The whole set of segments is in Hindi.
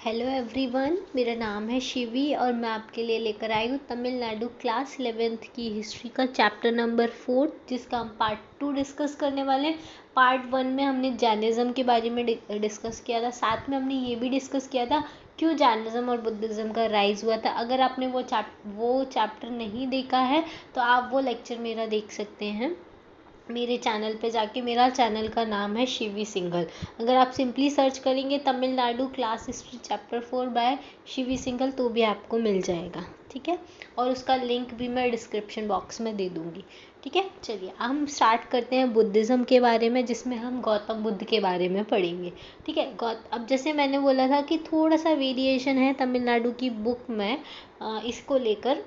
हेलो एवरीवन, मेरा नाम है शिवी और मैं आपके लिए लेकर आई हूँ तमिलनाडु क्लास 11th की हिस्ट्री का चैप्टर नंबर 4, जिसका हम पार्ट 2 डिस्कस करने वाले हैं। पार्ट 1 में हमने जैनिज़्म के बारे में डिस्कस किया था। साथ में हमने ये भी डिस्कस किया था क्यों जैनिज़्म और बुद्धिज़्म का राइज हुआ था। अगर आपने वो चैप्टर नहीं देखा है तो आप वो लेक्चर मेरा देख सकते हैं मेरे चैनल पे जाके। मेरा चैनल का नाम है शिवी सिंघल। अगर आप सिंपली सर्च करेंगे Tamil Nadu class history chapter 4 by Shivi Singhal तो भी आपको मिल जाएगा, ठीक है। और उसका लिंक भी मैं डिस्क्रिप्शन बॉक्स में दे दूँगी, ठीक है। चलिए हम स्टार्ट करते हैं बुद्धिज़्म के बारे में, जिसमें हम गौतम बुद्ध के बारे में पढ़ेंगे, ठीक है। अब जैसे मैंने बोला था कि थोड़ा सा वेरिएशन है तमिलनाडु की बुक में इसको लेकर,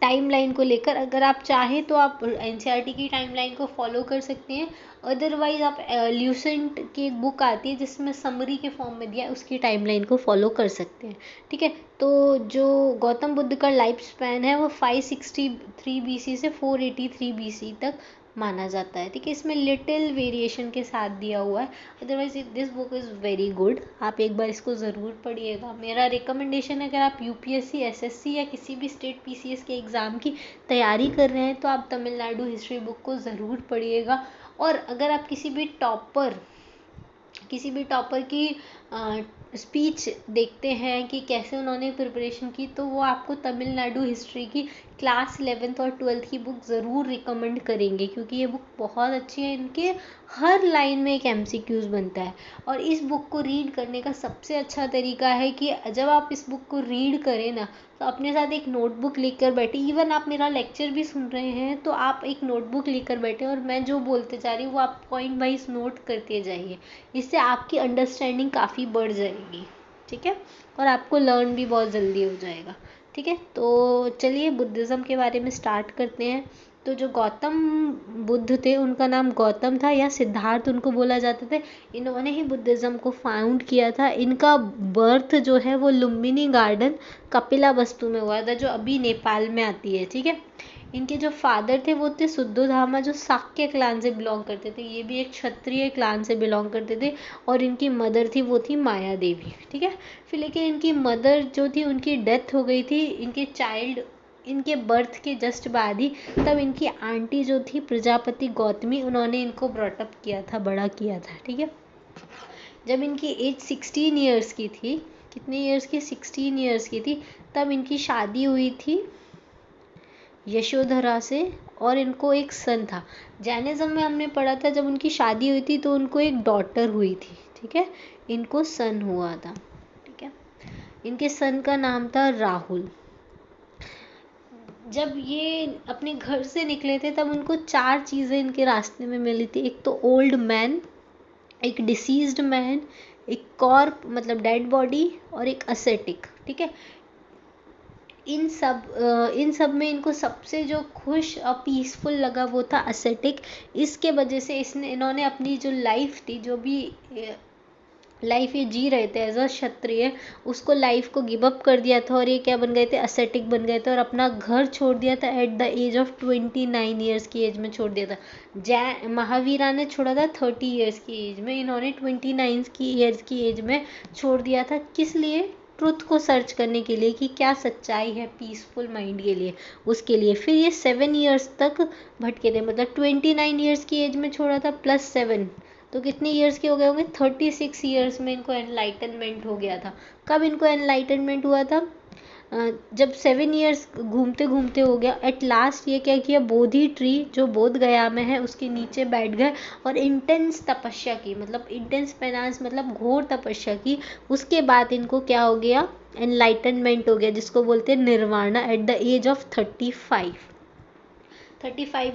टाइमलाइन को लेकर। अगर आप चाहें तो आप एनसीईआरटी की टाइमलाइन को फॉलो कर सकते हैं। अदरवाइज आप ल्यूसेंट की एक बुक आती है जिसमें समरी के फॉर्म में दिया है, उसकी टाइमलाइन को फॉलो कर सकते हैं, ठीक है। तो जो गौतम बुद्ध का लाइफ स्पैन है वो 563 बीसी से 483 बीसी तक माना जाता है, ठीक है। इसमें लिटिल वेरिएशन के साथ दिया हुआ है। Otherwise this book is very good, आप एक बार इसको ज़रूर पढ़िएगा। मेरा रिकमेंडेशन है, अगर आप यूपीएससी, एसएससी या किसी भी स्टेट पीसीएस के एग्ज़ाम की तैयारी कर रहे हैं तो आप तमिलनाडु हिस्ट्री बुक को ज़रूर पढ़िएगा। और अगर आप किसी भी टॉपर की स्पीच देखते हैं कि कैसे उन्होंने प्रिपरेशन की, तो वो आपको तमिलनाडु हिस्ट्री की क्लास 11th और 12th की बुक ज़रूर रिकमेंड करेंगे, क्योंकि ये बुक बहुत अच्छी है। इनके हर लाइन में एक एमसीक्यूज़ बनता है। और इस बुक को रीड करने का सबसे अच्छा तरीका है कि जब आप इस बुक को रीड करें ना, तो अपने साथ एक नोटबुक लेकर बैठे। इवन आप मेरा लेक्चर भी सुन रहे हैं तो आप एक नोटबुक लेकर बैठे और मैं जो बोलते जा रही हूँ वो आप पॉइंट वाइज नोट करते जाइए। इससे आपकी अंडरस्टैंडिंग काफ़ी बढ़ जाएगी, ठीक है। और आपको लर्न भी बहुत जल्दी हो जाएगा, ठीक है। तो चलिए बुद्धिज़्म के बारे में स्टार्ट करते हैं। तो जो गौतम बुद्ध थे, उनका नाम गौतम था या सिद्धार्थ उनको बोला जाता था। इन्होंने ही बुद्धिज़्म को फाउंड किया था। इनका बर्थ जो है वो लुम्बिनी गार्डन कपिलावस्तु में हुआ था, जो अभी नेपाल में आती है, ठीक है। इनके जो फादर थे वो थे शुद्धोधामा, जो शाक्य क्लान से बिलोंग करते थे। ये भी एक क्षत्रिय क्लान से बिलोंग करते थे। और इनकी मदर थी वो थी माया देवी, ठीक है। फिर लेकिन इनकी मदर जो थी उनकी डेथ हो गई थी इनके बर्थ के जस्ट बाद ही। तब इनकी आंटी जो थी प्रजापति गौतमी, उन्होंने इनको ब्रॉटअप किया था, बड़ा किया था, ठीक है। जब इनकी एज 16 ईयर्स की थी, कितने ईयर्स की, 16 ईयर्स की थी, तब इनकी शादी हुई थी यशोधरा से। और इनको एक सन था। जैनिज्म में हमने पढ़ा था जब उनकी शादी हुई थी तो उनको एक डॉटर हुई थी, ठीक है। इनको सन हुआ था, ठीक है। इनके सन का नाम था राहुल। जब ये अपने घर से निकले थे तब उनको 4 चीज़ें इनके रास्ते में मिली थी। एक तो ओल्ड मैन, एक डिसीज्ड मैन, एक कॉर्प मतलब डेड बॉडी, और एक असेटिक, ठीक है। इन सब में इनको सबसे जो खुश और पीसफुल लगा वो था असेटिक। इसके वजह से इन्होंने अपनी जो लाइफ थी, जो भी लाइफ ये जी रहे थे एज अ क्षत्रिय, उसको लाइफ को गिव अप कर दिया था और ये क्या बन गए थे, असेटिक बन गए थे। और अपना घर छोड़ दिया था at the age of 29 years की एज में छोड़ दिया था। महावीरा ने छोड़ा था 30 ईयर्स की एज में, इन्होंने 29 ईयर्स की एज में छोड़ दिया था। किस लिए? ट्रुथ को सर्च करने के लिए कि क्या सच्चाई है पीसफुल माइंड के लिए, उसके लिए। फिर ये 7 ईयर्स तक भटके थे, मतलब 29 ईयर्स की एज में छोड़ा था प्लस 7, तो कितने ईयर्स के हो गए होंगे, 36 ईयर्स में इनको एनलाइटनमेंट हो गया था। कब इनको एनलाइटनमेंट हुआ था? जब 7 ईयर्स घूमते घूमते हो गया, एट लास्ट ये क्या किया, बोधि ट्री जो बोध गया में है उसके नीचे बैठ गए और इंटेंस तपस्या की, मतलब इंटेंस पेनांस मतलब घोर तपस्या की। उसके बाद इनको क्या हो गया, एनलाइटनमेंट हो गया, जिसको बोलते हैं nirvana, at the age of 35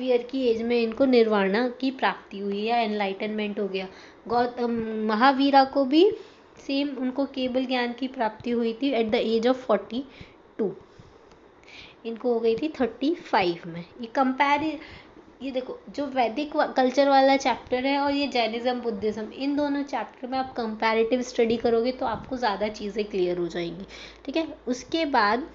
year की एज में इनको निर्वाणा की प्राप्ति हुई या एनलाइटनमेंट हो गया। गौतम महावीरा को भी सेम, उनको केवल ज्ञान की प्राप्ति हुई थी एट द एज ऑफ 42, इनको हो गई थी 35 में। ये देखो, जो वैदिक कल्चर वाला चैप्टर है और ये जैनिज्म बुद्धिज्म, इन दोनों चैप्टर में आप कंपैरेटिव स्टडी करोगे तो आपको ज़्यादा चीज़ें क्लियर हो जाएंगी, ठीक है। उसके बाद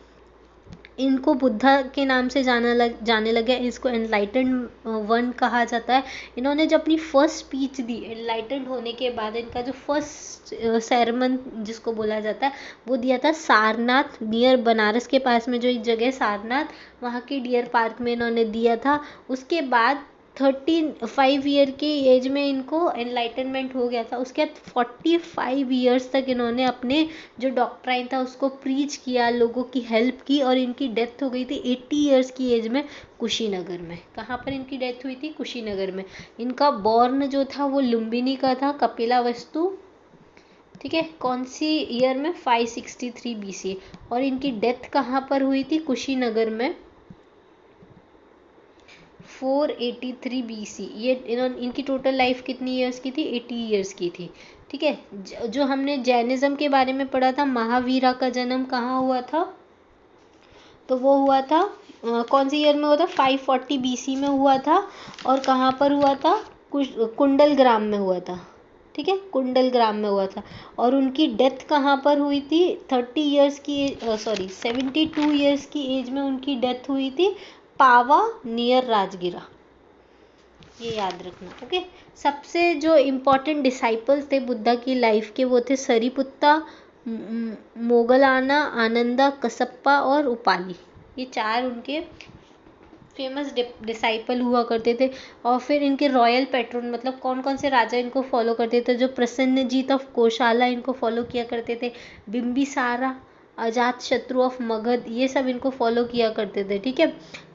इनको बुद्धा के नाम से जाने लगे। इसको एनलाइटेंड वन कहा जाता है। इन्होंने जब अपनी फर्स्ट स्पीच दी एनलाइटेंड होने के बाद, इनका जो फर्स्ट सेरेमन जिसको बोला जाता है वो दिया था सारनाथ, नियर बनारस के पास में जो एक जगह सारनाथ, वहाँ के डियर पार्क में इन्होंने दिया था। उसके बाद 35 ईयर की एज में इनको एनलाइटनमेंट हो गया था। उसके बाद 45 ईयर्स तक इन्होंने अपने जो डॉक्ट्राइन था उसको प्रीच किया, लोगों की हेल्प की, और इनकी डेथ हो गई थी 80 ईयर्स की एज में कुशीनगर में। कहाँ पर इनकी डेथ हुई थी? कुशीनगर में। इनका बॉर्न जो था वो लुम्बिनी का था, कपिलावस्तु, ठीक है, कौन सी ईयर में? 563 BC। और इनकी डेथ कहाँ पर हुई थी? कुशीनगर में, 483 BC। ये इनकी टोटल लाइफ कितनी ईयर्स की थी? 80 ईयर्स की थी, ठीक है। जो हमने जैनिज्म के बारे में पढ़ा था, महावीरा का जन्म कहाँ हुआ था? तो वो हुआ था कौन सी ईयर में हुआ था? 540 BC में हुआ था। और कहाँ पर हुआ था? कुंडलग्राम में हुआ था, ठीक है, कुंडलग्राम में हुआ था। और उनकी डेथ कहाँ पर हुई थी? 72 ईयर्स की एज में उनकी डेथ हुई थी, पावा नियर राजगिरा। ये याद रखना, ओके। सबसे जो इम्पोर्टेंट डिसाइपल्स थे बुद्धा की लाइफ के वो थे सरीपुत्ता, मोगलाना, आनंदा, कसप्पा और उपाली। ये 4 उनके फेमस डिसाइपल हुआ करते थे। और फिर इनके रॉयल पैट्रोन, मतलब कौन कौन से राजा इनको फॉलो करते थे? जो प्रसन्नजीत ऑफ कोशाला इनको फॉलो किया करते थे, बिंबिसारा, अजात शत्रु ऑफ मगध, ये सब इनको फॉलो किया करते थे, ठीक है।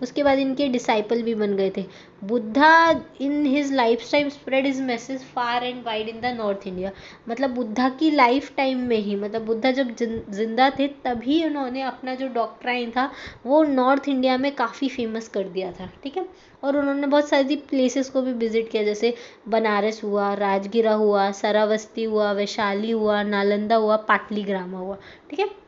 उसके बाद इनके डिसाइपल भी बन गए थे। Buddha in his life time spread his message far and wide in the north India. मतलब बुद्धा की लाइफ टाइम में ही, मतलब बुद्धा जब जिंदा थे तभी उन्होंने अपना जो डॉक्ट्राइन था वो नॉर्थ इंडिया में काफ़ी फेमस कर दिया था, ठीक है। और उन्होंने बहुत सारी प्लेसेस को भी विजिट किया, जैसे बनारस हुआ, राजगिरा हुआ, सरावस्ती हुआ, वैशाली हुआ, नालंदा हुआ, पाटलीग्रामा हुआ, ठीक है।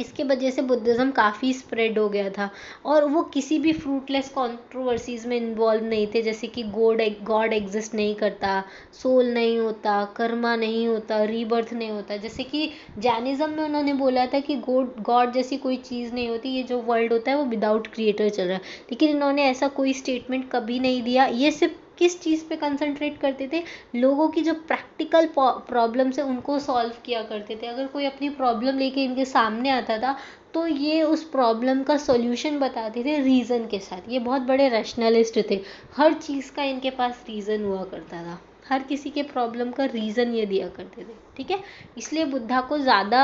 इसके वजह से बुद्धिज़्म काफ़ी स्प्रेड हो गया था। और वो किसी भी फ्रूटलेस कंट्रोवर्सीज़ में इन्वॉल्व नहीं थे, जैसे कि गॉड एग्जिस्ट नहीं करता, सोल नहीं होता, कर्मा नहीं होता, रीबर्थ नहीं होता। जैसे कि जैनिज्म में उन्होंने बोला था कि गॉड जैसी कोई चीज़ नहीं होती, ये जो वर्ल्ड होता है वो विदाउट क्रिएटर चल रहा है। लेकिन इन्होंने ऐसा कोई स्टेटमेंट कभी नहीं दिया। ये सिर्फ किस चीज़ पे कंसंट्रेट करते थे? लोगों की जो प्रैक्टिकल प्रॉब्लम्स है उनको सॉल्व किया करते थे। अगर कोई अपनी प्रॉब्लम लेके इनके सामने आता था तो ये उस प्रॉब्लम का सॉल्यूशन बताते थे रीज़न के साथ। ये बहुत बड़े रैशनलिस्ट थे, हर चीज़ का इनके पास रीज़न हुआ करता था, हर किसी के प्रॉब्लम का रीज़न ये दिया करते थे, ठीक है। इसलिए बुद्धा को ज़्यादा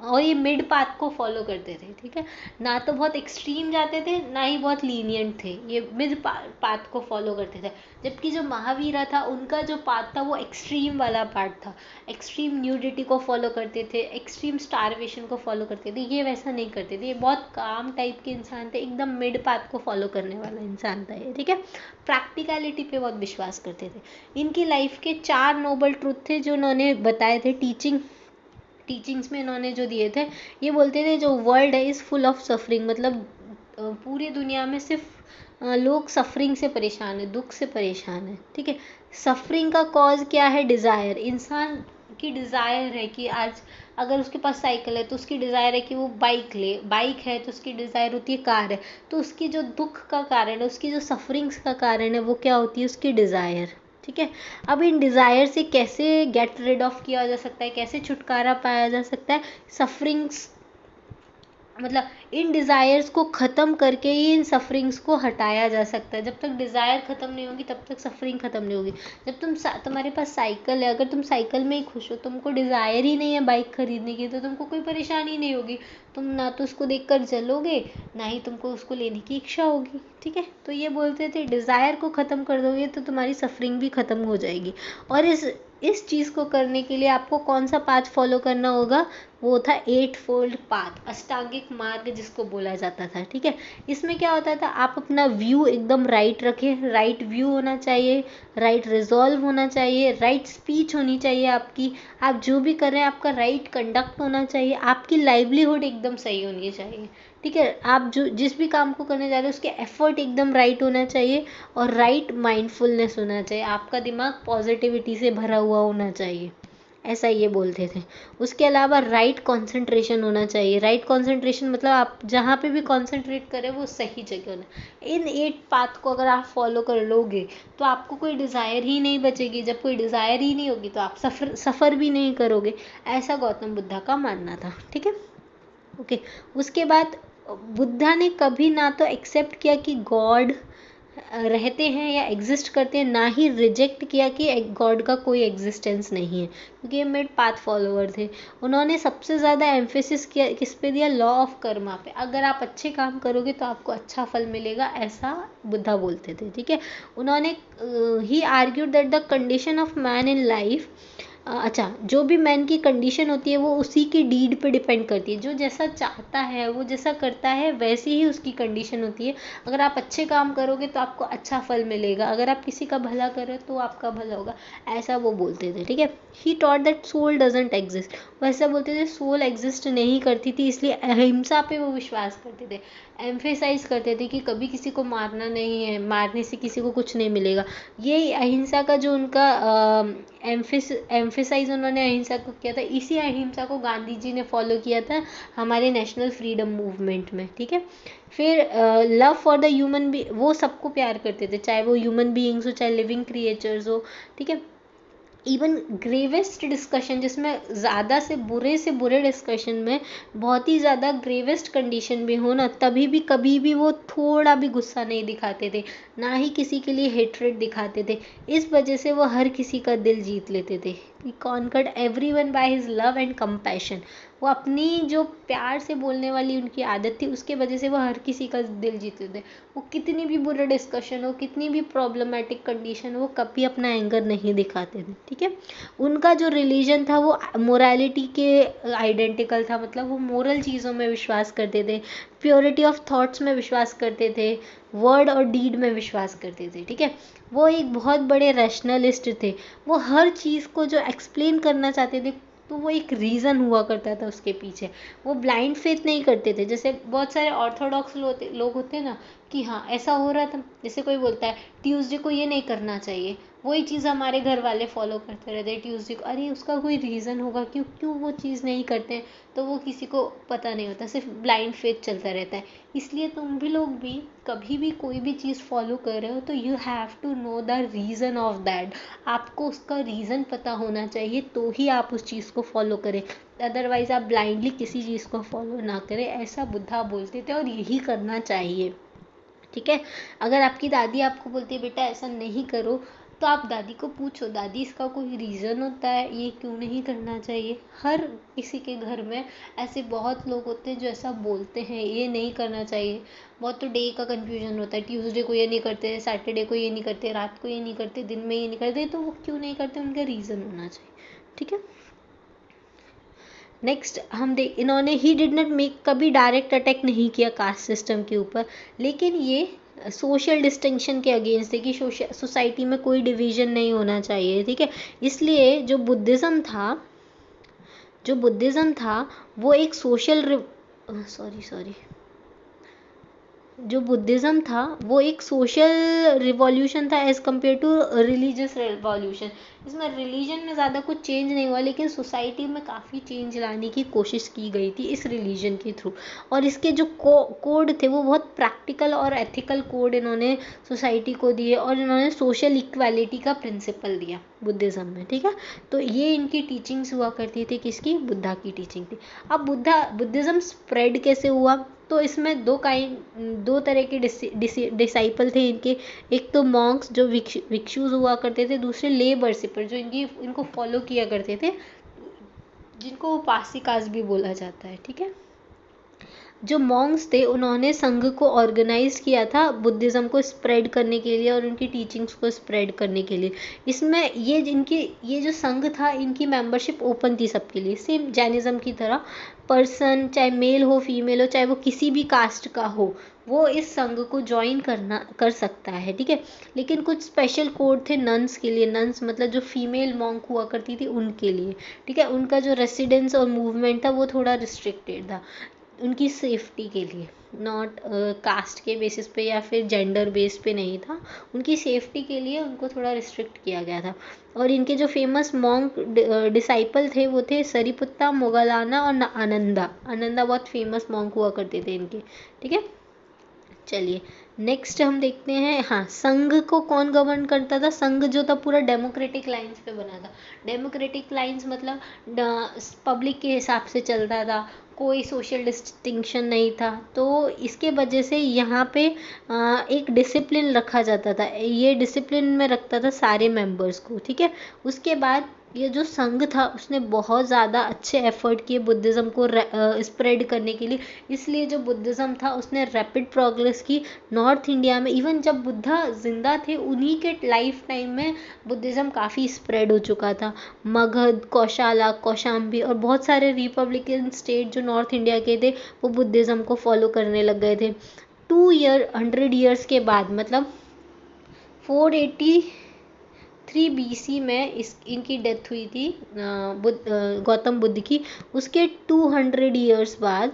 और ये मिड पाथ को फॉलो करते थे, ठीक है। ना तो बहुत एक्सट्रीम जाते थे, ना ही बहुत लीनियंट थे, ये मिड पाथ को फॉलो करते थे। जबकि जो महावीरा था उनका जो पाथ था वो एक्सट्रीम वाला पार्ट था। एक्सट्रीम न्यूडिटी को फॉलो करते थे, एक्सट्रीम स्टारवेशन को फॉलो करते थे। ये वैसा नहीं करते थे, ये बहुत काम टाइप के इंसान थे, एकदम मिड पाथ को फॉलो करने वाला इंसान था ये, ठीक है। प्रैक्टिकलिटी पे बहुत विश्वास करते थे। इनकी लाइफ के 4 नोबल ट्रूथ थे जो उन्होंने बताए थे टीचिंग्स में इन्होंने जो दिए थे। ये बोलते थे जो वर्ल्ड है इज़ फुल ऑफ सफरिंग, मतलब पूरी दुनिया में सिर्फ लोग सफरिंग से परेशान है, दुख से परेशान है, ठीक है। सफरिंग का कॉज क्या है? डिज़ायर। इंसान की डिज़ायर है कि आज अगर उसके पास साइकिल है तो उसकी डिज़ायर है कि वो बाइक ले, बाइक है तो उसकी डिज़ायर होती है कार है। तो उसकी जो दुख का कारण है, उसकी जो सफरिंग्स का कारण है वो क्या होती है? उसकी डिज़ायर, ठीक है। अब इन डिज़ायर से कैसे गेट रिड ऑफ किया जा सकता है, कैसे छुटकारा पाया जा सकता है? सफरिंग्स, मतलब इन डिज़ायर्स को ख़त्म करके ही इन सफरिंग्स को हटाया जा सकता है। जब तक डिज़ायर ख़त्म नहीं होगी तब तक सफरिंग ख़त्म नहीं होगी। जब तुम्हारे पास साइकिल है, अगर तुम साइकिल में ही खुश हो, तुमको डिज़ायर ही नहीं है बाइक खरीदने की, तो तुमको कोई परेशानी नहीं होगी। तुम ना तो उसको देखकर जलोगे, ना ही तुमको उसको लेने की इच्छा होगी, ठीक है। तो ये बोलते थे डिज़ायर को ख़त्म कर दोगे तो तुम्हारी सफरिंग भी ख़त्म हो जाएगी। और इस चीज़ को करने के लिए आपको कौन सा पाथ फॉलो करना होगा? वो था 8 फोल्ड पाथ, अष्टांगिक मार्ग जिसको बोला जाता था, ठीक है। इसमें क्या होता था? आप अपना व्यू एकदम राइट रखें, राइट व्यू होना चाहिए, राइट रिजॉल्व होना चाहिए, राइट स्पीच होनी चाहिए आपकी, आप जो भी कर रहे हैं आपका राइट कंडक्ट होना चाहिए, आपकी लाइवलीहुड एकदम सही होनी चाहिए, ठीक है। आप जो जिस भी काम को करने जा रहे हैं उसके एफर्ट एकदम राइट होना चाहिए, और राइट माइंडफुलनेस होना चाहिए, आपका दिमाग पॉजिटिविटी से भरा हुआ होना चाहिए। ऐसा ये बोलते थे। उसके अलावा राइट कंसंट्रेशन होना चाहिए। राइट कंसंट्रेशन मतलब आप जहाँ पे भी कंसंट्रेट करें वो सही जगह होना। इन 8 पाथ को अगर आप फॉलो कर लोगे तो आपको कोई डिज़ायर ही नहीं बचेगी। जब कोई डिज़ायर ही नहीं होगी तो आप सफ़र भी नहीं करोगे। ऐसा गौतम बुद्धा का मानना था। ठीक है, ओके। उसके बाद बुद्धा ने कभी ना तो एक्सेप्ट किया कि गॉड रहते हैं या एग्जिस्ट करते हैं, ना ही रिजेक्ट किया कि गॉड का कोई एग्जिस्टेंस नहीं है, क्योंकि ये मिड पाथ फॉलोअर थे। उन्होंने सबसे ज़्यादा एम्फेसिस किया किस पे दिया, लॉ ऑफ कर्मा पे। अगर आप अच्छे काम करोगे तो आपको अच्छा फल मिलेगा, ऐसा बुद्धा बोलते थे। ठीक है, उन्होंने ही argued that the condition of man in life, अच्छा, जो भी मैन की कंडीशन होती है वो उसी की डीड पे डिपेंड करती है। जो जैसा चाहता है वो जैसा करता है वैसी ही उसकी कंडीशन होती है। अगर आप अच्छे काम करोगे तो आपको अच्छा फल मिलेगा, अगर आप किसी का भला करो तो आपका भला होगा, ऐसा वो बोलते थे। ठीक है, he taught that soul doesn't exist. वो ऐसा बोलते थे सोल एग्जिस्ट नहीं करती थी, इसलिए अहिंसा पे वो विश्वास करते थे। एम्फेसाइज करते थे कि कभी किसी को मारना नहीं है, मारने से किसी को कुछ नहीं मिलेगा। ये अहिंसा का जो उनका एम्फेसाइज उन्होंने अहिंसा को किया था, इसी अहिंसा को गांधी जी ने फॉलो किया था हमारे नेशनल फ्रीडम मूवमेंट में। ठीक है, फिर love for the human be, वो सबको प्यार करते थे, चाहे वो ह्यूमन बीइंग्स हो चाहे लिविंग क्रिएचर्स हो। ठीक है, इवन ग्रेवेस्ट डिस्कशन, जिसमें ज़्यादा से बुरे डिस्कशन में बहुत ही ज़्यादा ग्रेवेस्ट कंडीशन भी हो ना, तभी भी कभी भी वो थोड़ा भी गुस्सा नहीं दिखाते थे, ना ही किसी के लिए हेट्रेड दिखाते थे। इस वजह से वो हर किसी का दिल जीत लेते थे। He conquered everyone by his love and compassion. वो अपनी जो प्यार से बोलने वाली उनकी आदत थी, उसके वजह से वो हर किसी का दिल जीत लेते। वो कितनी भी बुरा डिस्कशन हो, कितनी भी प्रॉब्लमेटिक कंडीशन हो, वो कभी अपना एंगर नहीं दिखाते थे। ठीक है, उनका जो रिलीजन था वो मोरालिटी के आइडेंटिकल था, मतलब वो मोरल चीज़ों में विश्वास करते थे, प्योरिटी ऑफ थॉट्स में विश्वास करते थे, वर्ड और डीड में विश्वास करते थे। ठीक है, वो एक बहुत बड़े रैशनलिस्ट थे। वो हर चीज़ को जो एक्सप्लेन करना चाहते थे तो वो एक रीज़न हुआ करता था उसके पीछे। वो ब्लाइंड फेथ नहीं करते थे, जैसे बहुत सारे ऑर्थोडॉक्स लोग होते हैं ना, कि हाँ ऐसा हो रहा था, जैसे कोई बोलता है ट्यूसडे को ये नहीं करना चाहिए, वही चीज़ हमारे घर वाले फॉलो करते रहते हैं ट्यूसडे को। अरे उसका कोई रीज़न होगा क्यों वो चीज़ नहीं करते हैं, तो वो किसी को पता नहीं होता, सिर्फ ब्लाइंड फेथ चलता रहता है। इसलिए तुम भी लोग भी कभी भी कोई भी चीज़ फॉलो कर रहे हो तो you have to know the reason of that. आपको उसका रीज़न पता होना चाहिए तो ही आप उस चीज़ को फॉलो करें, अदरवाइज़ आप ब्लाइंडली किसी चीज़ को फॉलो ना करें, ऐसा बुद्धा बोलते थे और यही करना चाहिए। ठीक है, अगर आपकी दादी आपको बोलती है बेटा ऐसा नहीं करो, तो आप दादी को पूछो, दादी इसका कोई रीज़न होता है ये क्यों नहीं करना चाहिए। हर किसी के घर में ऐसे बहुत लोग होते हैं जो ऐसा बोलते हैं ये नहीं करना चाहिए। बहुत तो डे का कन्फ्यूजन होता है, ट्यूसडे को ये नहीं करते, सैटरडे को ये नहीं करते, रात को ये नहीं करते, दिन में ये नहीं करते, तो वो क्यों नहीं करते, उनका रीज़न होना चाहिए। ठीक है, नेक्स्ट हम देख, इन्होंने ही डिड नॉट मेक, कभी डायरेक्ट अटैक नहीं किया कास्ट सिस्टम के ऊपर, लेकिन ये सोशल डिस्टिंक्शन के अगेंस्ट थे कि सोसाइटी में कोई डिवीजन नहीं होना चाहिए। ठीक है, इसलिए जो बुद्धिज़्म था वो एक जो बुद्धिज़्म था वो एक सोशल रिवॉल्यूशन था as compare to religious revolution. इसमें रिलीजन में ज़्यादा कुछ चेंज नहीं हुआ, लेकिन सोसाइटी में काफ़ी चेंज लाने की कोशिश की गई थी इस रिलीजन के थ्रू। और इसके जो कोड थे वो बहुत प्रैक्टिकल और एथिकल कोड इन्होंने सोसाइटी को दिए, और इन्होंने सोशल इक्वालिटी का प्रिंसिपल दिया बुद्धिज़्म में। ठीक है, तो ये इनकी टीचिंग्स हुआ करती थी, किसकी, बुद्धा की टीचिंग थी। अब बुद्धिज़्म स्प्रेड कैसे हुआ, तो इसमें दो तरह के डिसाइपल थे इनके। एक तो मॉन्क्स जो भिक्षुज हुआ करते थे, दूसरे ले वर्शिपर जो इनको फॉलो किया करते थे, जिनको उपासिकास भी बोला जाता है। ठीक है, जो मॉन्क्स थे उन्होंने संघ को ऑर्गेनाइज किया था बुद्धिज़्म को स्प्रेड करने के लिए और उनकी टीचिंग्स को स्प्रेड करने के लिए। इसमें ये जो संघ था इनकी मेंबरशिप ओपन थी सबके लिए, सेम जैनिज़्म की तरह। पर्सन चाहे मेल हो फीमेल हो, चाहे वो किसी भी कास्ट का हो, वो इस संघ को ज्वाइन कर सकता है। ठीक है, लेकिन कुछ स्पेशल कोड थे नन्स के लिए। नन्स मतलब जो फीमेल मॉन्क हुआ करती थी उनके लिए। ठीक है, उनका जो रेसिडेंस और मूवमेंट था वो थोड़ा रिस्ट्रिक्टेड था। उनकी सेफ्टी के लिए, नॉट कास्ट के बेसिस पे या फिर जेंडर बेस पे नहीं था, उनकी सेफ्टी के लिए उनको थोड़ा रिस्ट्रिक्ट किया गया था। और इनके जो फेमस मॉन्क डिसाइपल थे वो थे सरिपुत्ता, मोगलाना और आनंदा। आनंदा बहुत फेमस मॉन्क हुआ करते थे इनके, ठीक है। चलिए नेक्स्ट हम देखते हैं, हाँ, संघ को कौन गवर्न करता था? संघ जो था पूरा डेमोक्रेटिक लाइंस पे बना था। डेमोक्रेटिक लाइंस मतलब पब्लिक के हिसाब से चलता था, कोई सोशल डिस्टिंक्शन नहीं था। तो इसके वजह से यहाँ पे एक डिसिप्लिन रखा जाता था, ये डिसिप्लिन में रखता था सारे मेंबर्स को, ठीक है। उसके बाद ये जो संघ था उसने बहुत ज़्यादा अच्छे एफर्ट किए बुद्धिज़्म को स्प्रेड करने के लिए, इसलिए जो बुद्धिज़्म था उसने रैपिड प्रोग्रेस की नॉर्थ इंडिया में। इवन जब बुद्धा जिंदा थे उन्हीं के लाइफ टाइम में बुद्धिज़्म काफ़ी स्प्रेड हो चुका था। मगध, कौशाला, कौशाम्बी और बहुत सारे रिपब्लिकन स्टेट जो नॉर्थ इंडिया के थे वो बुद्धिज़्म को फॉलो करने लग गए थे। 100 ईयर्स के बाद, मतलब 483 BC में इनकी डेथ हुई थी गौतम बुद्ध की। उसके 200 ईयर्स बाद,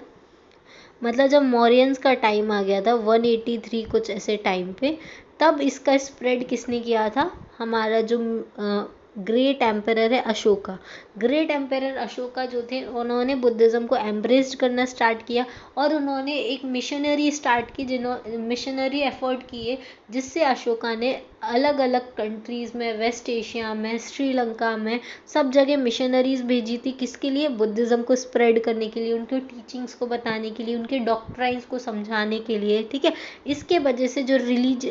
मतलब जब मौर्यंस का टाइम आ गया था 183 कुछ ऐसे टाइम पे, तब इसका स्प्रेड किसने किया था? हमारा जो ग्रेट एम्परर है अशोका। ग्रेट एम्परर अशोका जो थे उन्होंने बुद्धिज़्म को एम्ब्रेस्ड करना स्टार्ट किया और उन्होंने एक मिशनरी स्टार्ट की, मिशनरी एफर्ट किए, जिससे अशोका ने अलग अलग कंट्रीज़ में, वेस्ट एशिया में, श्रीलंका में, सब जगह मिशनरीज भेजी थी। किसके लिए? बुद्धिज़्म को स्प्रेड करने के लिए, उनके टीचिंग्स को बताने के लिए, उनके डॉक्ट्राइन्स को समझाने के लिए, ठीक है। इसके वजह से जो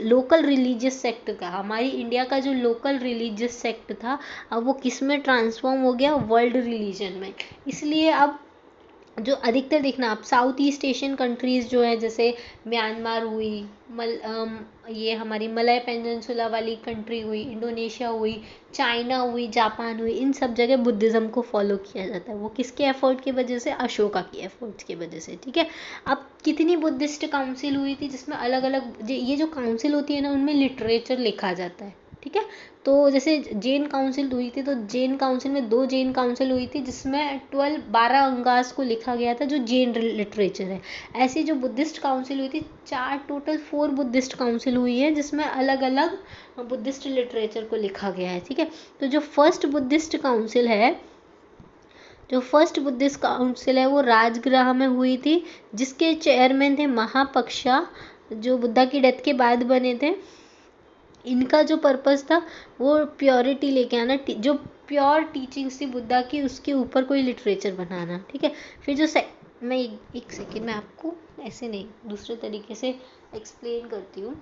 लोकल रिलीजियस सेक्ट था, हमारी इंडिया का जो लोकल रिलीजियस सेक्ट था, अब वो किस में ट्रांसफॉर्म हो गया? वर्ल्ड रिलीजन में। इसलिए अब जो अधिकतर देखना आप साउथ ईस्ट एशियन कंट्रीज़ जो है, जैसे म्यांमार हुई, ये हमारी मलय पेनिनसुला वाली कंट्री हुई, इंडोनेशिया हुई, चाइना हुई, जापान हुई, इन सब जगह बुद्धिज़्म को फॉलो किया जाता है। वो किसके एफर्ट की वजह से? अशोका की एफर्ट्स की वजह से, ठीक है। अब कितनी बुद्धिस्ट काउंसिल हुई थी जिसमें अलग अलग, ये जो काउंसिल होती है ना उनमें लिटरेचर लिखा जाता है, ठीक है। तो जैसे जैन काउंसिल हुई थी, तो जैन काउंसिल में 2 जैन काउंसिल हुई थी जिसमें 12 अंगास को लिखा गया था जो जैन लिटरेचर है। ऐसी जो बुद्धिस्ट काउंसिल हुई थी, टोटल 4 बुद्धिस्ट काउंसिल हुई है जिसमें अलग अलग बुद्धिस्ट लिटरेचर को लिखा गया है, ठीक है। तो जो फर्स्ट बुद्धिस्ट काउंसिल है वो राजगृह में हुई थी, जिसके चेयरमैन थे महापक्षा, जो बुद्धा की डेथ के बाद बने थे। इनका जो पर्पस था वो प्योरिटी लेके आना, जो प्योर टीचिंग्स थी बुद्धा की उसके ऊपर कोई लिटरेचर बनाना, ठीक है। फिर जो मैं एक सेकेंड में आपको ऐसे नहीं दूसरे तरीके से एक्सप्लेन करती हूँ।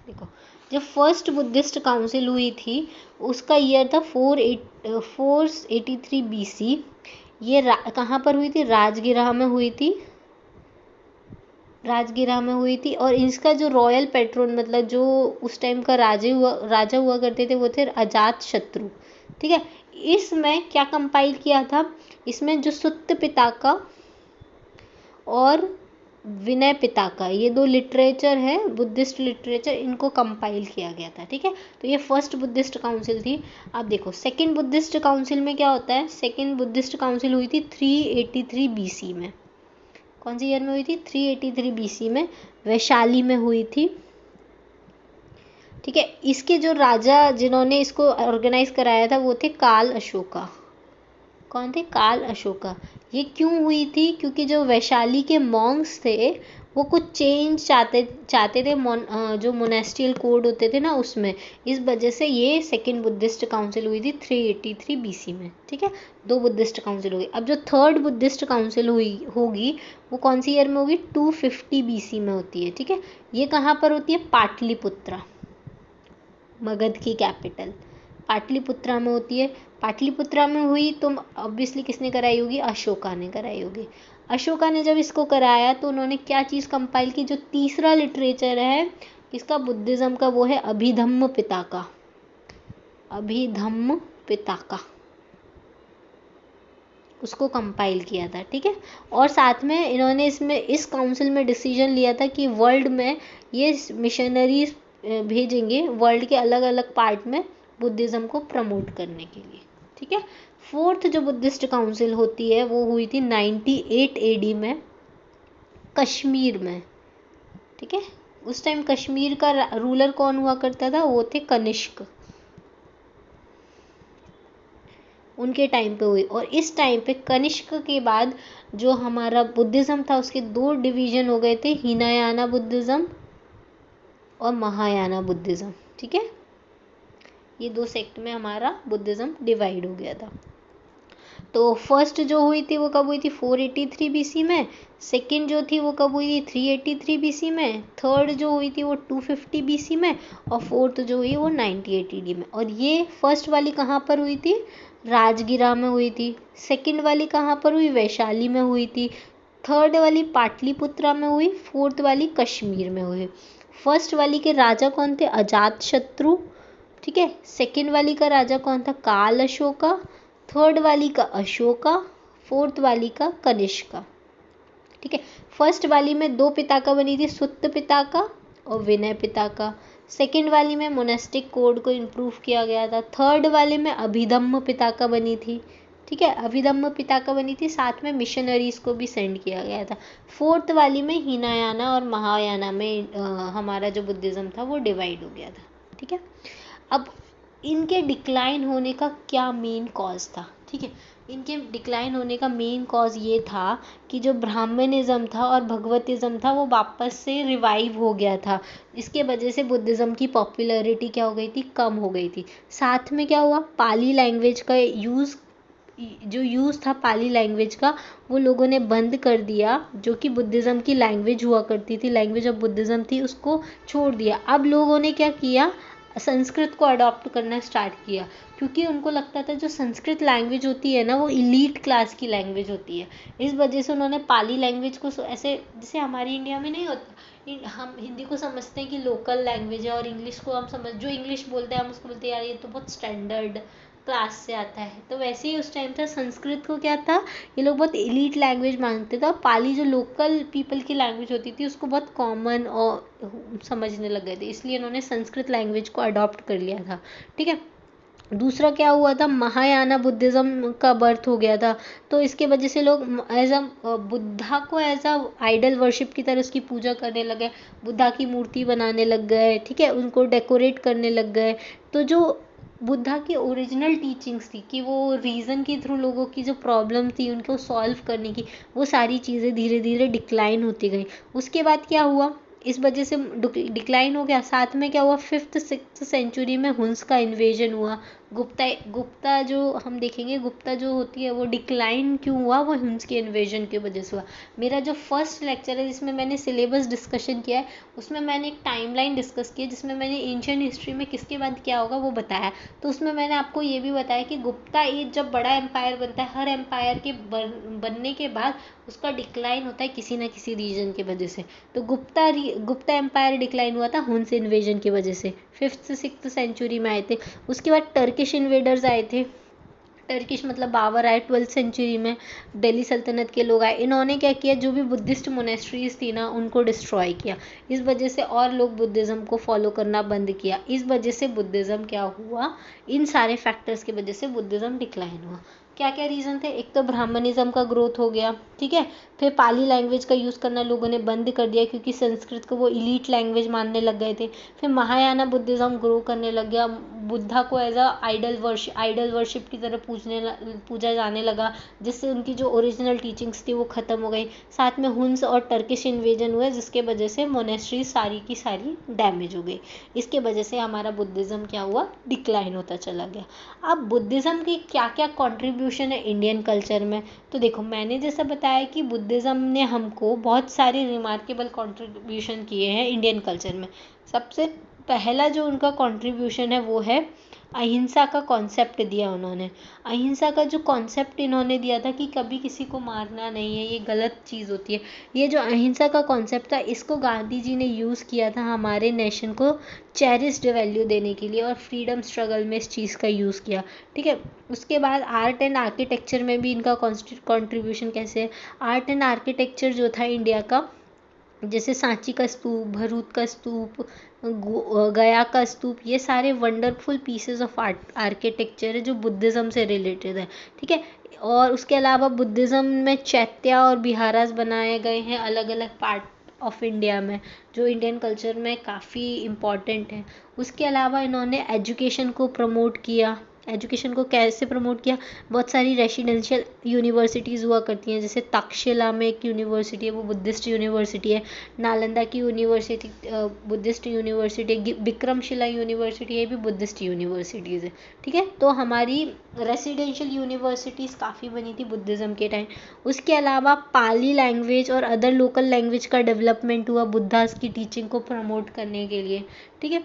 देखो, जब फर्स्ट बुद्धिस्ट काउंसिल हुई थी उसका ईयर था 483 BC। ये कहाँ पर हुई थी? राजगृह में हुई थी, और इसका जो रॉयल पेट्रोन, मतलब जो उस टाइम का राजा हुआ करते थे वो थे अजात शत्रु, ठीक है। इसमें क्या कंपाइल किया था? इसमें जो सुत्त पिताका और विनय पिताका, ये 2 लिटरेचर है बुद्धिस्ट लिटरेचर, इनको कंपाइल किया गया था, ठीक है। तो ये फर्स्ट बुद्धिस्ट काउंसिल थी। अब देखो सेकंड बुद्धिस्ट काउंसिल में क्या होता है? सेकंड बुद्धिस्ट काउंसिल हुई थी 383 BC में। कौन सी ईयर में हुई थी? 383 BC में, वैशाली में हुई थी, ठीक है। इसके जो राजा जिन्होंने इसको ऑर्गेनाइज कराया था वो थे काल अशोका। कौन थे? काल अशोका। ये क्यों हुई थी? क्योंकि जो वैशाली के मॉन्क्स थे वो कुछ चेंज चाहते थे जो मोनेस्ट्रियल कोड होते थे ना उसमें, इस वजह से ये सेकंड बुद्धिस्ट काउंसिल हुई थी 383 BC में, ठीक है। 2 बुद्धिस्ट काउंसिल हुई। अब जो थर्ड बुद्धिस्ट काउंसिल होगी वो कौन सी ईयर में होगी? 250 BC में होती है, ठीक है। ये कहाँ पर होती है? पाटलिपुत्रा, मगध की कैपिटल पाटलिपुत्रा में होती है। पाटलिपुत्रा में हुई तो ऑब्वियसली किसने कराई होगी? अशोका ने कराई होगी। अशोका ने जब इसको कराया तो उन्होंने क्या चीज़ कंपाइल की? जो तीसरा लिटरेचर है इसका बुद्धिज़्म का, वो है अभिधम्म पिताका। अभिधम्म पिताका उसको कंपाइल किया था, ठीक है। और साथ में इन्होंने इस काउंसिल में डिसीजन लिया था कि वर्ल्ड में ये मिशनरीज भेजेंगे वर्ल्ड के अलग अलग पार्ट में बुद्धिज़्म को प्रमोट करने के लिए, ठीक है। फोर्थ जो बुद्धिस्ट काउंसिल होती है वो हुई थी 98 AD में। कश्मीर में, ठीक है। उस टाइम कश्मीर का रूलर कौन हुआ करता था, वो थे कनिष्क, उनके टाइम पे हुई। और इस टाइम पे कनिष्क के बाद जो हमारा बुद्धिज़्म था उसके दो डिवीजन हो गए थे, हीनायाना बुद्धिज़्म और महायाना बुद्धिज़्म, ठीक है। ये दो सेक्ट में हमारा बुद्धिज़्म डिवाइड हो गया था। तो फर्स्ट जो हुई थी वो कब हुई थी, 483 बीसी में। सेकंड जो थी वो कब हुई थी, 383 बीसी में। थर्ड जो हुई थी वो 250 बीसी में। और फोर्थ जो हुई वो 98 AD में। और ये फर्स्ट वाली कहाँ पर हुई थी, राजगिरा में हुई थी। सेकंड वाली कहाँ पर हुई, वैशाली में हुई थी। थर्ड वाली पाटलिपुत्रा में हुई। फोर्थ वाली कश्मीर में हुई। फर्स्ट वाली के राजा कौन थे, अजात शत्रु, ठीक है। सेकंड वाली का राजा कौन था, काल अशोका। थर्ड वाली का अशोका। फोर्थ वाली का कनिष्का, ठीक है। फर्स्ट वाली में दो पिताका बनी थी, सुत्त पिताका और विनय पिताका। सेकंड वाली में मोनेस्टिक कोड को इम्प्रूव किया गया था। थर्ड वाले में अभिधम्म पिताका बनी थी, ठीक है। अभिधम्म पिताका बनी थी, साथ में मिशनरीज को भी सेंड किया गया था। फोर्थ वाली में हीनायाना और महायाना में हमारा जो बुद्धिज़्म था वो डिवाइड हो गया था, ठीक है। अब इनके डिक्लाइन होने का क्या मेन कॉज था, ठीक है। इनके डिक्लाइन होने का मेन कॉज ये था कि जो ब्राह्मणिज्म था और भगवतिज्म था वो वापस से रिवाइव हो गया था। इसके वजह से बुद्धिज़्म की पॉपुलैरिटी क्या हो गई थी, कम हो गई थी। साथ में क्या हुआ, पाली लैंग्वेज का यूज़ था पाली लैंग्वेज का, वो लोगों ने बंद कर दिया। जो कि बुद्धिज़्म की लैंग्वेज हुआ करती थी, लैंग्वेज ऑफ बुद्धिज़्म थी, उसको छोड़ दिया। अब लोगों ने क्या किया, संस्कृत को अडॉप्ट करना स्टार्ट किया, क्योंकि उनको लगता था जो संस्कृत लैंग्वेज होती है ना वो इलीट क्लास की लैंग्वेज होती है। इस वजह से उन्होंने पाली लैंग्वेज को ऐसे, जैसे हमारी इंडिया में नहीं होता, हम हिंदी को समझते हैं कि लोकल लैंग्वेज है और इंग्लिश को हम जो इंग्लिश बोलते हैं हम उसको बोलते हैं यार ये तो बहुत स्टैंडर्ड क्लास से आता है। तो वैसे ही उस टाइम था, संस्कृत को क्या था, ये लोग बहुत एलीट लैंग्वेज मानते थे। और पाली जो लोकल पीपल की लैंग्वेज होती थी उसको बहुत कॉमन और समझने लग गए थे, इसलिए इन्होंने संस्कृत लैंग्वेज को अडॉप्ट कर लिया था, ठीक है। दूसरा क्या हुआ था, महायाना बुद्धिज़्म का बर्थ हो गया था। तो इसके वजह से लोग एज अ बुद्धा को एज अ आइडल वर्शिप की तरह उसकी पूजा करने लगे, बुद्धा की मूर्ति बनाने लग गए, ठीक है, उनको डेकोरेट करने लग गए। तो जो बुद्धा की ओरिजिनल टीचिंग्स थी कि वो रीज़न के थ्रू लोगों की जो प्रॉब्लम थी उनको सॉल्व करने की, वो सारी चीज़ें धीरे धीरे डिक्लाइन होती गई। उसके बाद क्या हुआ, इस वजह से डिक्लाइन हो गया। साथ में क्या हुआ, 5th-6th सेंचुरी में हुंस का इन्वेजन हुआ। गुप्ता जो हम देखेंगे, गुप्ता जो होती है वो डिक्लाइन क्यों हुआ, वो हुंस के इन्वेजन की वजह से हुआ। मेरा जो फर्स्ट लेक्चर है जिसमें मैंने सिलेबस डिस्कशन किया है उसमें मैंने एक टाइमलाइन डिस्कस की है, जिसमें मैंने एंशिएंट हिस्ट्री में किसके बाद क्या होगा वो बताया। तो उसमें मैंने आपको ये भी बताया कि गुप्ता एज जब बड़ा एम्पायर बनता है, हर एम्पायर के बनने के बाद उसका डिक्लाइन होता है किसी ना किसी रीजन की वजह से। तो गुप्ता एम्पायर डिक्लाइन हुआ था हुंस इन्वेजन की वजह से, 5th-6th सेंचुरी में आए थे। उसके बाद टर्किश इन्वेडर्स आए थे, टर्किश मतलब बाबर आए 12th सेंचुरी में, दिल्ली सल्तनत के लोग आए। इन्होंने क्या किया, जो भी बुद्धिस्ट मोनेस्ट्रीज थी ना उनको डिस्ट्रॉय किया। इस वजह से और लोग बुद्धिज़्म को फॉलो करना बंद किया। इस वजह से बुद्धिज़्म क्या हुआ, इन सारे फैक्टर्स की वजह से बुद्धिज़्म डिक्लाइन हुआ। क्या क्या रीज़न थे, एक तो ब्राह्मणिज्म का ग्रोथ हो गया, ठीक है। फिर पाली लैंग्वेज का यूज़ करना लोगों ने बंद कर दिया क्योंकि संस्कृत को वो इलीट लैंग्वेज मानने लग गए थे। फिर महायाना बुद्धिज़्म ग्रो करने लग गया, बुद्धा को एज अ आइडल वर्शिप की तरह पूजा जाने लगा, जिससे उनकी जो ओरिजिनल टीचिंग्स थी वो ख़त्म हो गई। साथ में हुंस और टर्किश इन्वेजन हुए जिसके वजह से मोनेस्ट्री सारी की सारी डैमेज हो गई। इसके वजह से हमारा बुद्धिज़्म क्या हुआ, डिक्लाइन होता चला गया। अब बुद्धिज़्म की क्या क्या कॉन्ट्रीब्यूशन है इंडियन कल्चर में, तो देखो मैंने जैसा बताया कि बुद्धिज़्म ने हमको बहुत सारे रिमार्केबल कॉन्ट्रीब्यूशन किए हैं इंडियन कल्चर में। सबसे पहला जो उनका कॉन्ट्रीब्यूशन है वो है अहिंसा का कॉन्सेप्ट दिया उन्होंने। अहिंसा का जो कॉन्सेप्ट इन्होंने दिया था कि कभी किसी को मारना नहीं है, ये गलत चीज़ होती है। ये जो अहिंसा का कॉन्सेप्ट था इसको गांधी जी ने यूज़ किया था हमारे नेशन को चेरिस्ड वैल्यू देने के लिए, और फ्रीडम स्ट्रगल में इस चीज़ का यूज़ किया, ठीक है। उसके बाद आर्ट एंड आर्किटेक्चर में भी इनका कॉन्ट्रीब्यूशन कैसे है। आर्ट एंड आर्किटेक्चर जो था इंडिया का, जैसे सांची का स्तूप, भरूच का स्तूप, गया का स्तूप, ये सारे वंडरफुल पीसेस ऑफ आर्किटेक्चर है जो बुद्धिज़्म से रिलेटेड है, ठीक है। और उसके अलावा बुद्धिज़्म में चैत्या और बिहारास बनाए गए हैं अलग अलग पार्ट ऑफ इंडिया में, जो इंडियन कल्चर में काफ़ी इम्पॉर्टेंट है। उसके अलावा इन्होंने एजुकेशन को प्रमोट किया। एजुकेशन को कैसे प्रमोट किया, बहुत सारी रेसिडेंशियल यूनिवर्सिटीज़ हुआ करती हैं, जैसे तक्षशिला में एक यूनिवर्सिटी है, वो बुद्धिस्ट यूनिवर्सिटी है। नालंदा की यूनिवर्सिटी बुद्धिस्ट यूनिवर्सिटी है। विक्रमशिला यूनिवर्सिटी, ये भी बुद्धिस्ट यूनिवर्सिटीज़ है, ठीक है। तो हमारी रेसिडेंशियल यूनिवर्सिटीज़ काफ़ी बनी थी बुद्धिज़्म के टाइम। उसके अलावा पाली लैंग्वेज और अदर लोकल लैंग्वेज का डेवलपमेंट हुआ बुद्धास की टीचिंग को प्रमोट करने के लिए, ठीक है।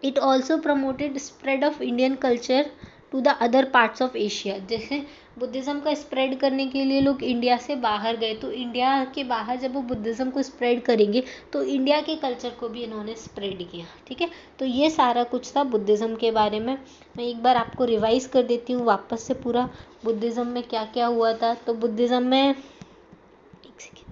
It also promoted spread of Indian culture to the other parts of Asia. जैसे बुद्धिज़्म का स्प्रेड करने के लिए लोग इंडिया से बाहर गए, तो इंडिया के बाहर जब वो बुद्धिज़्म को स्प्रेड करेंगे तो इंडिया के कल्चर को भी इन्होंने स्प्रेड किया, ठीक है। तो ये सारा कुछ था बुद्धिज़्म के बारे में। मैं एक बार आपको रिवाइज कर देती हूँ वापस से पूरा बुद्धिज़्म में क्या क्या हुआ था। तो बुद्धिज़्म में एक सेकेंड,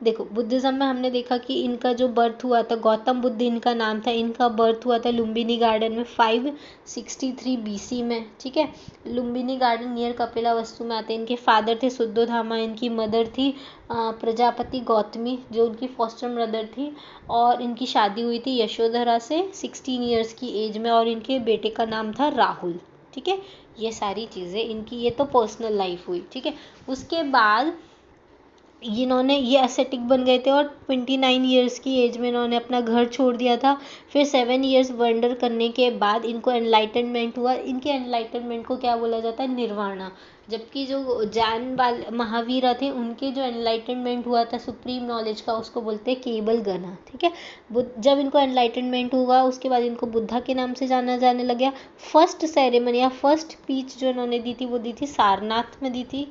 देखो बुद्धिज़्म में हमने देखा कि इनका जो बर्थ हुआ था, गौतम बुद्ध इनका नाम था, इनका बर्थ हुआ था लुम्बिनी गार्डन में 563 BC में, ठीक है। लुम्बिनी गार्डन नियर कपिला वस्तु में आते हैं। इनके फादर थे शुद्धोधामा, इनकी मदर थी प्रजापति गौतमी जो उनकी फॉस्टर मदर थी, और इनकी शादी हुई थी यशोधरा से 16 ईयर्स की एज में, और इनके बेटे का नाम था राहुल, ठीक है। ये सारी चीज़ें इनकी, ये तो पर्सनल लाइफ हुई, ठीक है। उसके बाद इन्होंने ये एसेटिक बन गए थे और 29 ईयर्स की एज में इन्होंने अपना घर छोड़ दिया था। फिर 7 ईयर्स वंडर करने के बाद इनको एनलाइटनमेंट हुआ। इनके एनलाइटनमेंट को क्या बोला जाता है, निर्वाणा। जबकि जो जैन वाले महावीर थे उनके जो एनलाइटनमेंट हुआ था सुप्रीम नॉलेज का, उसको बोलते हैं केबल गना, ठीक है। जब इनको एनलाइटनमेंट हुआ उसके बाद इनको बुद्धा के नाम से जाना जाने लग गया। फर्स्ट सेरेमनी या फर्स्ट स्पीच जो इन्होंने दी थी वो दी थी सारनाथ में दी थी,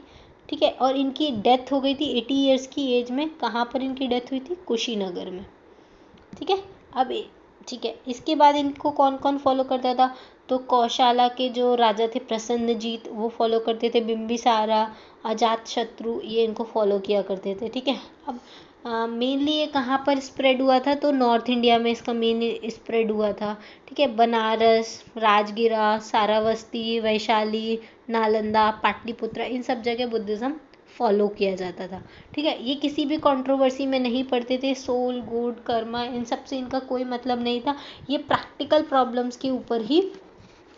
ठीक है। और इनकी डेथ हो गई थी 80 ईयर्स की एज में। कहाँ पर इनकी डेथ हुई थी, कुशीनगर में, ठीक है। अब ठीक है, इसके बाद इनको कौन कौन फॉलो करता था, तो कौशाला के जो राजा थे प्रसन्नजीत वो फॉलो करते थे, बिंबिसारा, अजात शत्रु, ये इनको फॉलो किया करते थे, ठीक है। अब मेनली ये कहाँ पर स्प्रेड हुआ था, तो नॉर्थ इंडिया में इसका मेन स्प्रेड हुआ था, ठीक है। बनारस, राजगिरा, सारावस्ती, वैशाली, नालंदा, पाटलिपुत्रा, इन सब जगह बुद्धिज़्म फॉलो किया जाता था, ठीक है। ये किसी भी कंट्रोवर्सी में नहीं पड़ते थे। सोल, गुड, कर्मा, इन सब से इनका कोई मतलब नहीं था। ये प्रैक्टिकल प्रॉब्लम्स के ऊपर ही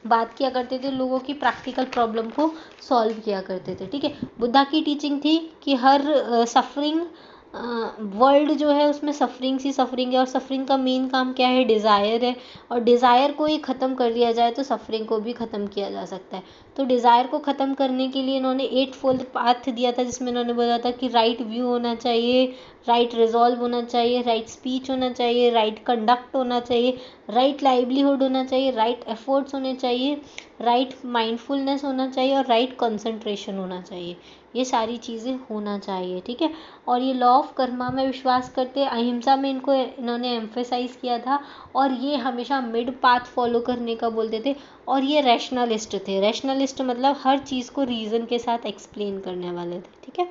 बात किया करते थे, लोगों की प्रैक्टिकल प्रॉब्लम को सॉल्व किया करते थे, ठीक है। बुद्धा की टीचिंग थी कि हर सफरिंग वर्ल्ड जो है उसमें सफरिंग ही सफरिंग है, और सफरिंग का मेन काम क्या है, डिज़ायर है, और डिज़ायर को ही ख़त्म कर दिया जाए तो सफरिंग को भी ख़त्म किया जा सकता है। तो डिज़ायर को ख़त्म करने के लिए इन्होंने 8 फोल्ड पाथ दिया था, जिसमें इन्होंने बोला था कि राइट व्यू होना चाहिए, राइट रिजॉल्व होना चाहिए, राइट स्पीच होना चाहिए, राइट कंडक्ट होना चाहिए, राइट लाइवलीहुड होना चाहिए, राइट एफर्ट्स होने चाहिए, राइट माइंडफुलनेस होना चाहिए, और राइट कंसंट्रेशन होना चाहिए। ये सारी चीज़ें होना चाहिए, ठीक है। और ये लॉ ऑफ कर्मा में विश्वास करते, अहिंसा में इन्होंने एम्फेसाइज किया था, और ये हमेशा मिड पाथ फॉलो करने का बोलते थे। और ये रैशनलिस्ट थे। रैशनलिस्ट मतलब हर चीज़ को रीज़न के साथ एक्सप्लेन करने वाले थे, ठीक है।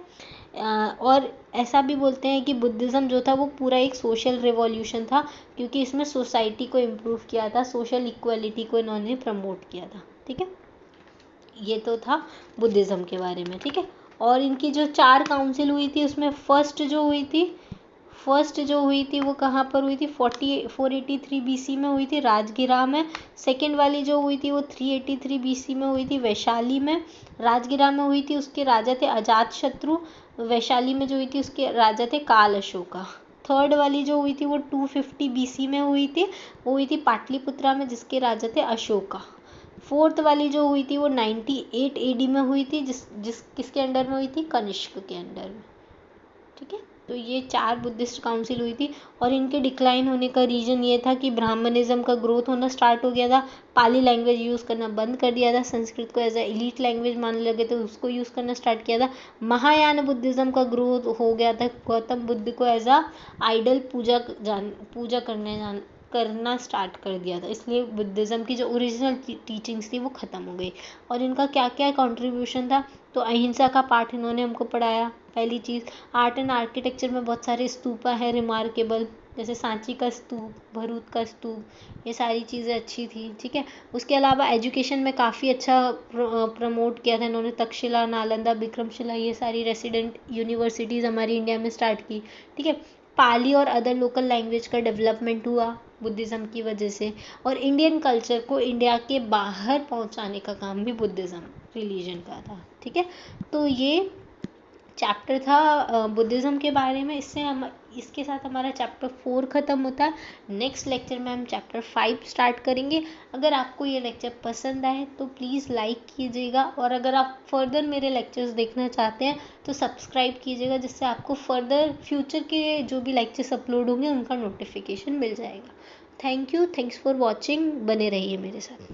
और ऐसा भी बोलते हैं कि बुद्धिज़्म जो था वो पूरा एक सोशल रिवॉल्यूशन था, क्योंकि इसमें सोसाइटी को इम्प्रूव किया था, सोशल इक्वलिटी को इन्होंने प्रमोट किया था, ठीक है। ये तो था बुद्धिज़्म के बारे में, ठीक है। और इनकी जो 4 काउंसिल हुई थी उसमें फर्स्ट जो हुई थी वो कहाँ पर हुई थी, 483 BC में हुई थी राजगिरा में। सेकेंड वाली जो हुई थी वो 383 BC में हुई थी वैशाली में। राजगिरा में हुई थी, उसके राजा थे अजात शत्रु। वैशाली में जो हुई थी उसके राजा थे काल अशोका। थर्ड वाली जो हुई थी वो 250 BC में हुई थी, वो हुई थी पाटलिपुत्रा में, जिसके राजा थे अशोका। फोर्थ वाली जो हुई थी वो 98 AD में हुई थी, किसके अंडर में हुई थी, कनिष्क के अंडर में, ठीक है। तो ये 4 बुद्धिस्ट काउंसिल हुई थी, और इनके डिक्लाइन होने का रीज़न ये था कि ब्राह्मणिज्म का ग्रोथ होना स्टार्ट हो गया था, पाली लैंग्वेज यूज़ करना बंद कर दिया था, संस्कृत को एज ए एलीट लैंग्वेज मानने लगे थे, उसको यूज़ करना स्टार्ट किया था। महायान बुद्धिज़्म का ग्रोथ हो गया था, गौतम बुद्ध को एज आ आइडल पूजा करना स्टार्ट कर दिया था, इसलिए बुद्धिज़्म की जो ओरिजिनल टीचिंग्स थी वो ख़त्म हो गई। और इनका क्या क्या कंट्रीब्यूशन था, तो अहिंसा का पाठ इन्होंने हमको पढ़ाया, पहली चीज़। आर्ट एंड आर्किटेक्चर में बहुत सारे स्तूपा है रिमार्केबल, जैसे सांची का स्तूप, भरूच का स्तूप, ये सारी चीज़ें अच्छी थी। ठीक है, उसके अलावा एजुकेशन में काफ़ी अच्छा प्रमोट किया था इन्होंने। तक्षशिला, नालंदा, विक्रमशिला, ये सारी रेसिडेंट यूनिवर्सिटीज़ हमारी इंडिया में स्टार्ट की। ठीक है, पाली और अदर लोकल लैंग्वेज का डेवलपमेंट हुआ बुद्धिज़्म की वजह से, और इंडियन कल्चर को इंडिया के बाहर पहुंचाने का काम भी बुद्धिज़्म रिलीजन का था। ठीक है, तो ये चैप्टर था बुद्धिज़्म के बारे में। इसके साथ हमारा चैप्टर 4 ख़त्म होता है। नेक्स्ट लेक्चर में हम चैप्टर 5 स्टार्ट करेंगे। अगर आपको ये लेक्चर पसंद आए तो प्लीज़ लाइक कीजिएगा, और अगर आप फर्दर मेरे लेक्चर्स देखना चाहते हैं तो सब्सक्राइब कीजिएगा, जिससे आपको फर्दर फ्यूचर के जो भी लेक्चर्स अपलोड होंगे उनका नोटिफिकेशन मिल जाएगा। Thank you, thanks for watching, बने रहिए मेरे साथ।